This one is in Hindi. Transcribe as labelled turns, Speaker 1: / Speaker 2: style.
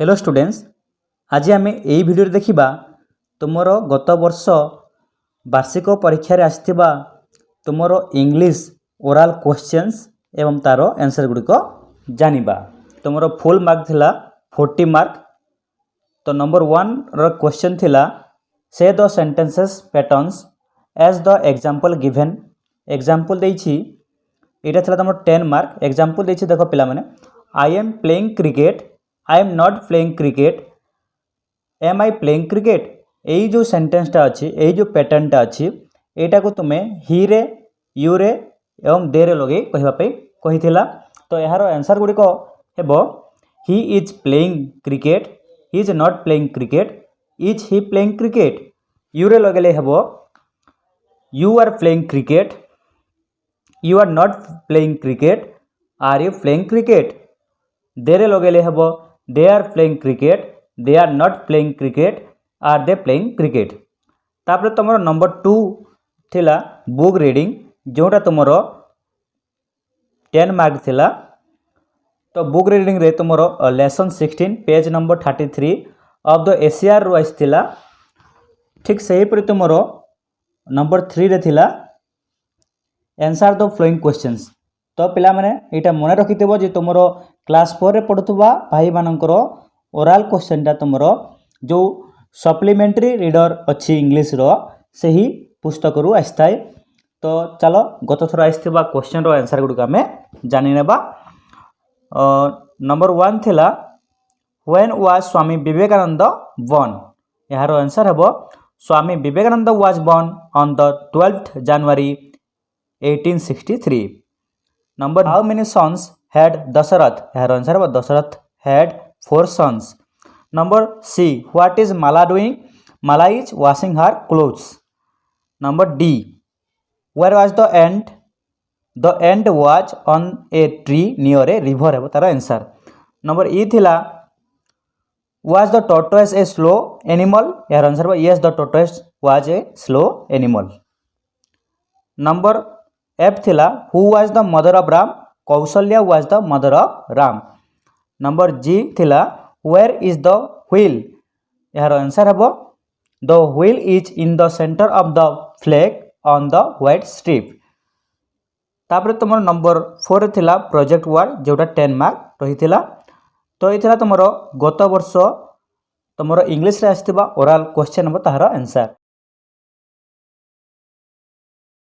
Speaker 1: हेलो स्टूडेंट्स, आज आम यही भिडियो देखा तुमर गत वर्ष वार्षिक परीक्षा रे आसथिबा तुमर इंग्लिश ओराल क्वेश्चंस एवं तार आंसर गुड़िक जानिबा। तुमर फुल मार्क थिला 40 मार्क। तो नंबर 1 रो क्वेश्चन थिला से the sentences patterns as the example given. Example देछि एटा थिला तुमर 10 मार्क। एग्जांपल देछि देखो पिला माने, I am playing cricket, I am not playing cricket, am I playing cricket. यही जो सेंटेंसटा अच्छी, यही जो पैटर्नटा अच्छी, एटा को तुमे ही रे, यू रे एवं दे रे लगे कहवाई कही। तो यार आंसर गुड़िक हेबो he is playing cricket, he is not playing cricket, is he playing cricket. You रे लगेले हेबो you are playing cricket, you are not playing cricket, are you playing cricket. They रे लगेले हेबो they are playing cricket, they are not playing cricket, are they playing cricket. तापर तुमर नंबर 2 थिला बुक रीडिंग, जोटा तुमर 10 मार्क थिला। तो बुक रीडिंग रे तुमर lesson 16 page number 33 of the ACR रो आइसथिला। ठीक सही पर तुमर नंबर 3 रे थिला आंसर द फ्लोइंग क्वेश्चंस। तो पिला माने एटा मने रखिथिबो जे तुमर क्लास 4 रे पढुथबा भाई मानकर ओराल क्वेश्चनटा तुमर जो सप्लीमेंटरी रीडर अच्छी इंग्लिश रो सही पुस्तक रु आइस्थाय। तो चलो गत थर आइथिबा क्वेश्चन रो आंसर गुडक आमे जानि नेबा। नंबर 1 थिला when was Swami Vivekananda born. यार आंसर हेबो Swami Vivekananda was born on the 12th January 1863। Number how many sons had Dasharath. यार आंसर हेबो Dasharath had 4 sons। Number C what is Mala doing, Mala is washing her clothes. Number D where was the ant was on a tree near a river है तार आंसर। नंबर ई थिला was the tortoise a slow animal. यार आंसर है yes the tortoise was a slow animal. Number F थिला who was the mother of Ram, Kaushalya was the mother of Ram. Number G थिला वेयर इज द व्हील। यार आंसर है the wheel is in the centre of the flag on the white strip. तापर तुम नंबर 4 थिला प्रोजेक्ट वर्क जोटा 10 मार्क रही। तो ये तुम गत वर्ष तुम इंग्लिश रे आसथिबा ओराल क्वेश्चन हम तार आंसर।